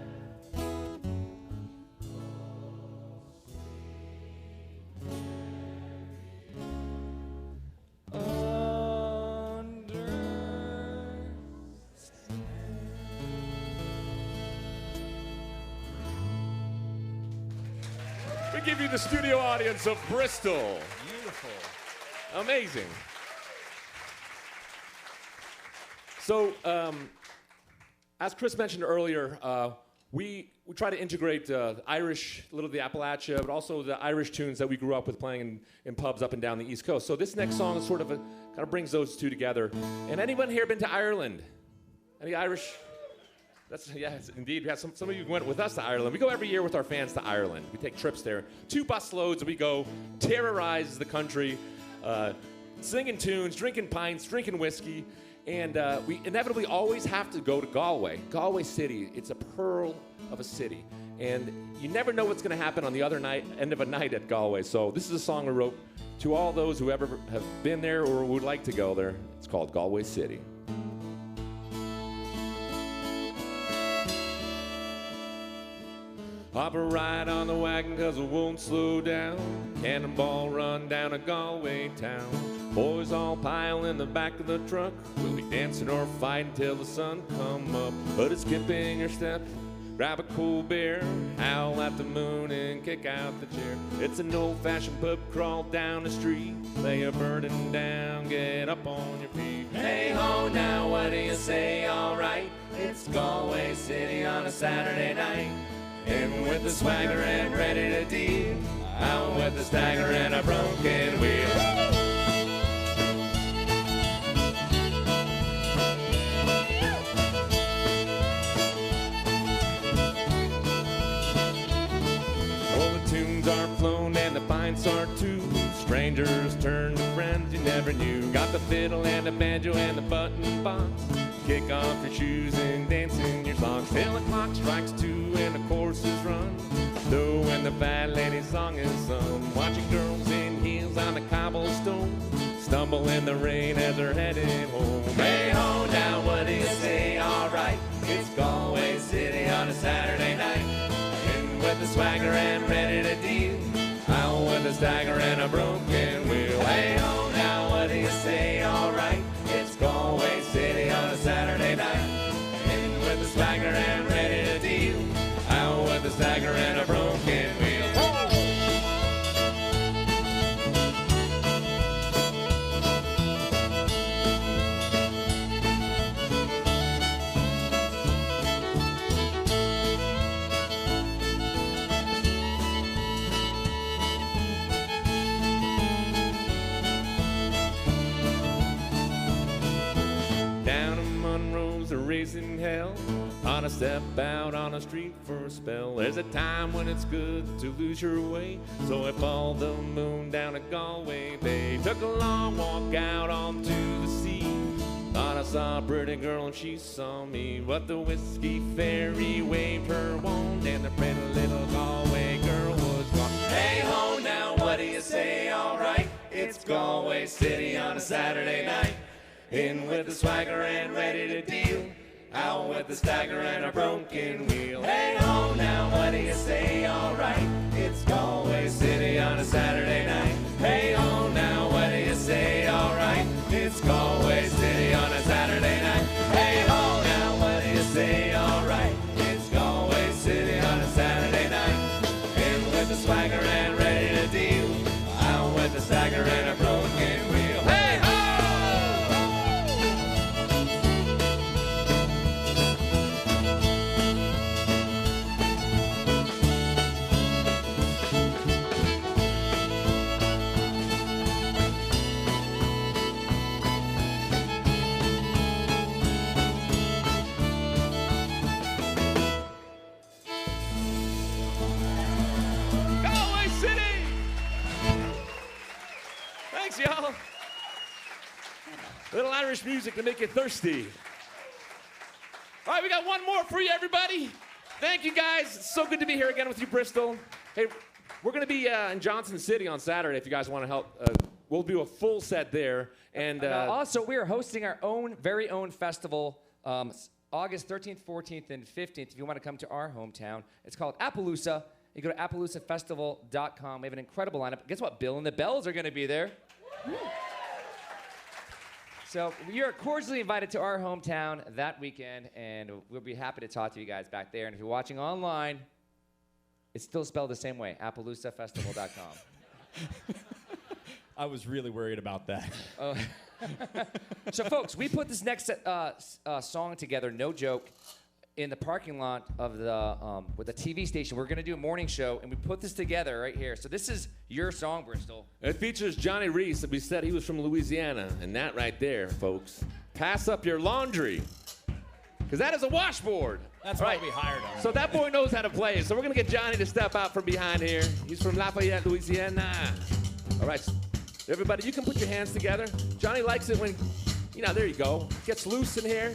We give you the studio audience of Bristol. Beautiful. Amazing. So, as Chris mentioned earlier, we try to integrate Irish, a little of the Appalachia, but also the Irish tunes that we grew up with playing in pubs up and down the East Coast. So this next song is sort of kind of brings those two together. And anyone here been to Ireland? Any Irish? Yes, indeed. We have some of you went with us to Ireland. We go every year with our fans to Ireland. We take trips there. 2 bus loads. We go terrorize the country, singing tunes, drinking pints, drinking whiskey. And we inevitably always have to go to Galway. Galway City, it's a pearl of a city. And you never know what's going to happen on the other end of a night at Galway. So this is a song we wrote to all those who ever have been there or would like to go there. It's called Galway City. Hop a ride on the wagon 'cause it won't slow down. Cannonball run down to Galway town. Boys all pile in the back of the truck. We'll be dancing or fighting till the sun come up. Put a skip in your step, grab a cold beer, howl at the moon and kick out the chair. It's an old-fashioned pub crawl down the street. Lay a burden down, get up on your feet. Hey ho now, what do you say? All right, it's Galway City on a Saturday night. In with the swagger and ready to deal. Out with the stagger and a broken wheel. All the tunes are flown and the pints are too. Strangers turn to friends you never knew. Got the fiddle and the banjo and the button box. Kick off your shoes and dance in your socks till the clock strikes 2 and the courses run. Though when the bad lady song is sung, watching girls in heels on the cobblestone stumble in the rain as they're headed home. Hey ho now, what do you say? All right, it's Galway City on a Saturday night. In with the swagger and ready to deal. Out with a stagger and a broken wheel. Hey ho now, what do you say? All right, it's Galway City on a Saturday night. In with the swagger and ready to deal. Out with a stagger and a broken wheel. Raising hell on a step out on a street for a spell. There's a time when it's good to lose your way. So I followed the moon down at Galway Bay. Took a long walk out onto the sea. Thought I saw a pretty girl and she saw me. But the whiskey fairy waved her wand and the pretty little Galway girl was gone. Hey ho now, what do you say? All right, it's Galway City on a Saturday night. In with the swagger and ready to deal. Out with the stagger and a broken wheel. Hey ho now, what do you say? All right, it's Galway City on a Saturday night. Hey ho now, what do you say? All right, it's Galway City on a Saturday night. Hey ho now, what do you say? All right, it's Galway City on a Saturday night. In with the swagger and ready to deal. Out with the stagger and a broken wheel. Hey ho! Little Irish music to make you thirsty. All right, we got one more for you, everybody. Thank you, guys. It's so good to be here again with you, Bristol. Hey, we're going to be in Johnson City on Saturday if you guys want to help. We'll do a full set there. And also, we are hosting our very own festival August 13th, 14th, and 15th. If you want to come to our hometown, it's called Appaloosa. You go to AppaloosaFestival.com. We have an incredible lineup. Guess what? Bill and the Bells are going to be there. So you're cordially invited to our hometown that weekend, and we'll be happy to talk to you guys back there. And if you're watching online, it's still spelled the same way, AppaloosaFestival.com. I was really worried about that. So, folks, we put this next song together, no joke, in the parking lot of the with the TV station. We're going to do a morning show, and we put this together right here. So this is your song, Bristol. It features Johnny Reese, and we said he was from Louisiana. And that right there, folks, pass up your laundry, because that is a washboard. That's why we hired him. So that boy knows how to play it. So we're going to get Johnny to step out from behind here. He's from Lafayette, Louisiana. All right, everybody, you can put your hands together. Johnny likes it when, there you go. Gets loose in here.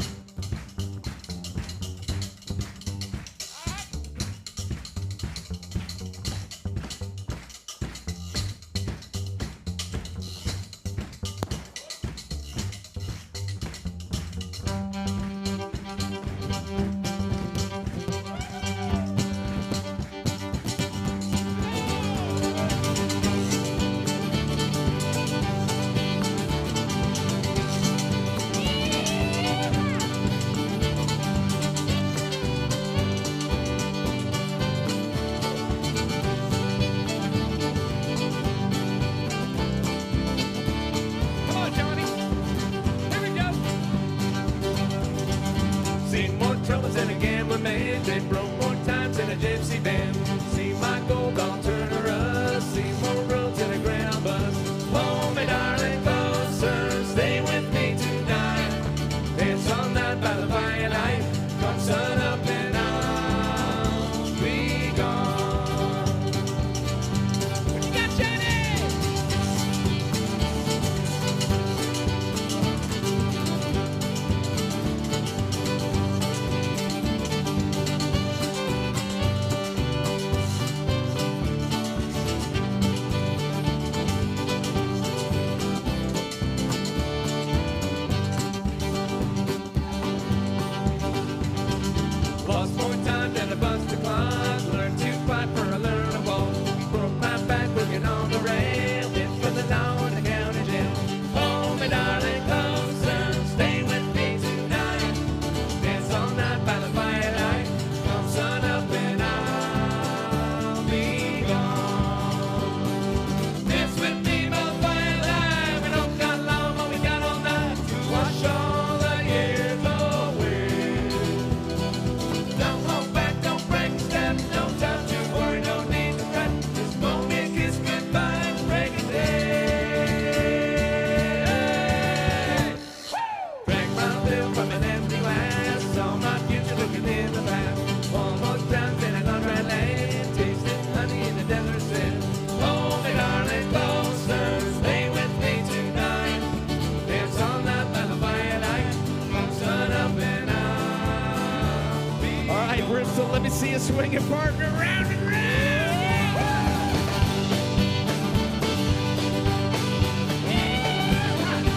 Let me see you swing your partner round and round.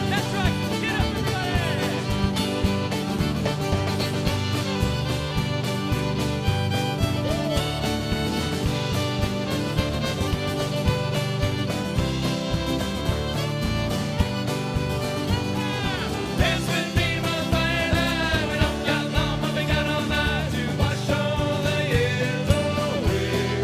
That's right. Get up, dance with me, my fire. We don't got long, but we got all night to wash all the years away.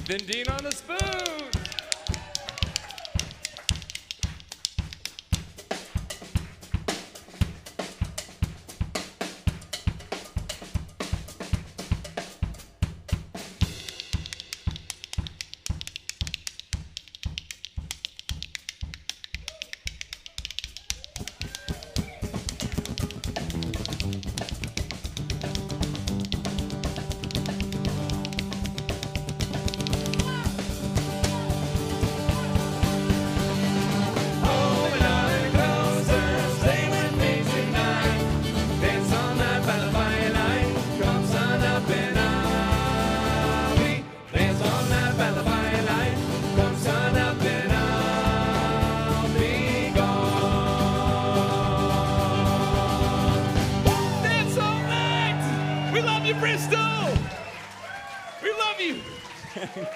Ethan Dean on the spoon.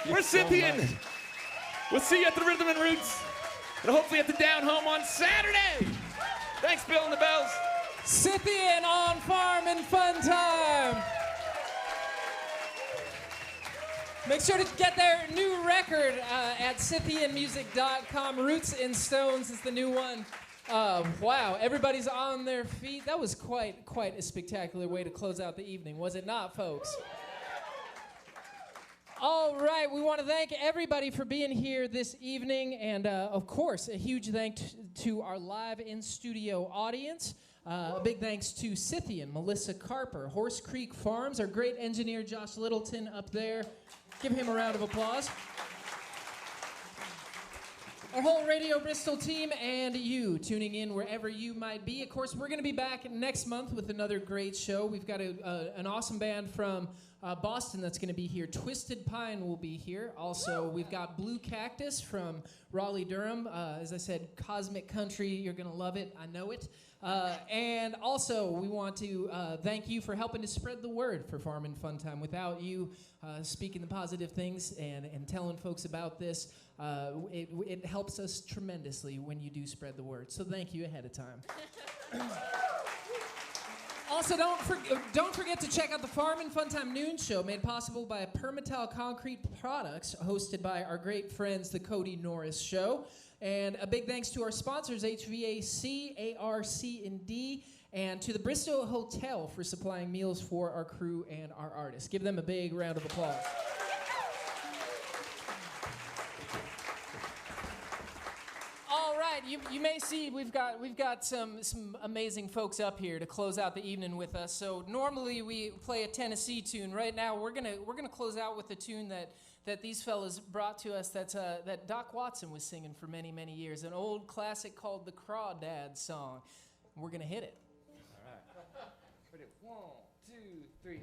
We're Scythian. We'll see you at the Rhythm and Roots, and hopefully at the Down Home on Saturday. Thanks, Bill and the Bells. Scythian on Farm and Fun Time. Make sure to get their new record at scythianmusic.com. Roots in Stones is the new one. Wow, everybody's on their feet. That was quite a spectacular way to close out the evening, was it not, folks? All right, we want to thank everybody for being here this evening, and of course, a huge thanks to our live in-studio audience. A big thanks to Scythian, Melissa Carper, Horse Creek Farms, our great engineer Josh Littleton up there. Give him a round of applause. Our whole Radio Bristol team and you tuning in wherever you might be. Of course, we're going to be back next month with another great show. We've got an awesome band from Boston that's going to be here. Twisted Pine will be here. Also, we've got Blue Cactus from Raleigh, Durham. As I said, cosmic country. You're going to love it. I know it. And also, we want to thank you for helping to spread the word for Farm and Fun Time. Without you speaking the positive things and telling folks about this, it helps us tremendously when you do spread the word. So thank you ahead of time. Also, don't forget to check out the Farm and Fun Time Noon Show, made possible by Permatal Concrete Products, hosted by our great friends, the Cody Norris Show. And a big thanks to our sponsors, HVAC, ARC&D, and to the Bristow Hotel for supplying meals for our crew and our artists. Give them a big round of applause. All right, you may see we've got some amazing folks up here to close out the evening with us. So normally we play a Tennessee tune. Right now we're gonna close out with a tune that these fellas brought to us that Doc Watson was singing for many, many years, an old classic called the Crawdad Song. We're gonna hit it. All right. Ready? 1, 2, 3.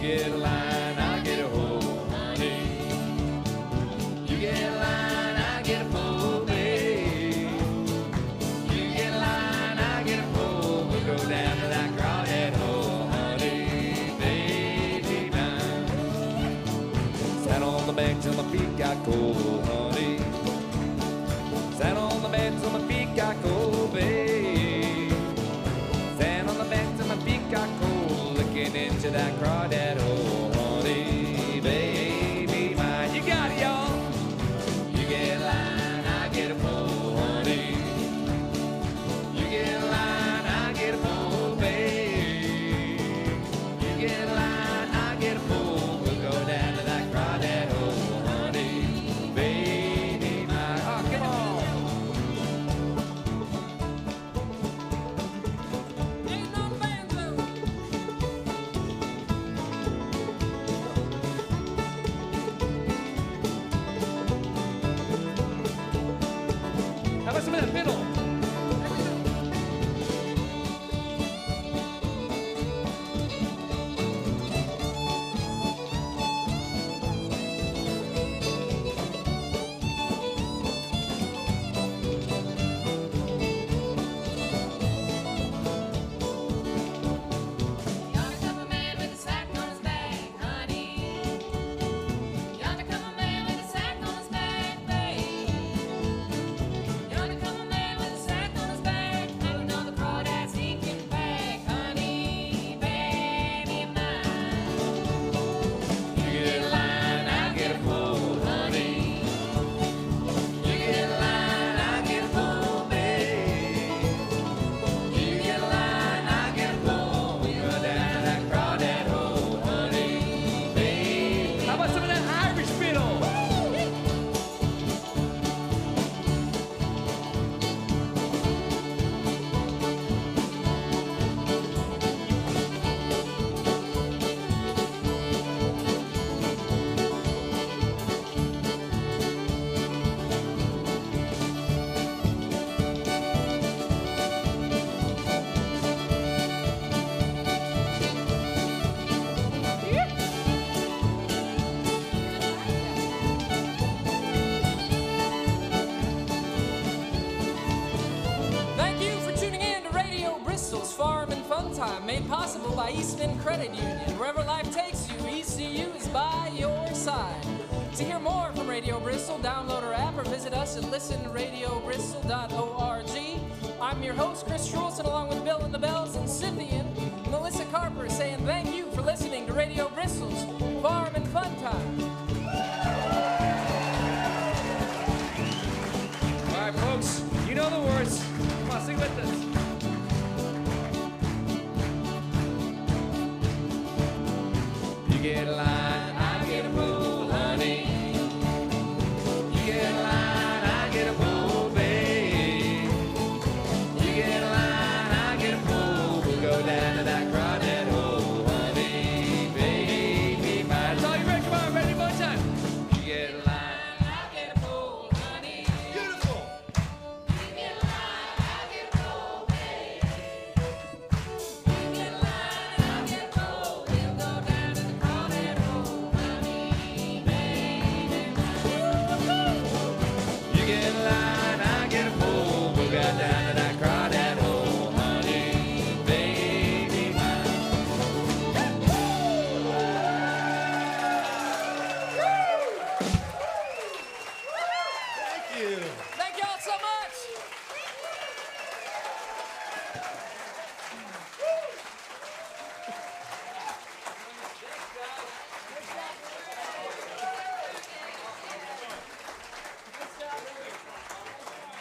Get a line, I get a hoe, honey. You get a line, I get a pole, babe. You get a line, I get a pole. We'll go down to that crawdad hole, honey, baby mine. Sat on the bench till my feet got cold, honey. Sat on the bench till my feet got cold, babe. Sat on the bench till my feet got cold, looking into that crawdad hole, honey, baby mine. You got it, y'all. You get a line, I get a pole, honey. You get a line, I get a pole, babe. You get a line, I get a pole. We'll go down to that crawdad hole, honey, baby mine. Oh, come on. made possible by Eastman Credit Union. Wherever life takes you, ECU is by your side. To hear more from Radio Bristol, download our app or visit us at listenradiobristol.org. I'm your host, Chris Trulson, along with Bill and the Bells and Scythian. Melissa Carper saying thank you for listening to Radio Bristol's Farm and Fun Time. All right, folks, you know the words. Come on, sing with us. You get a line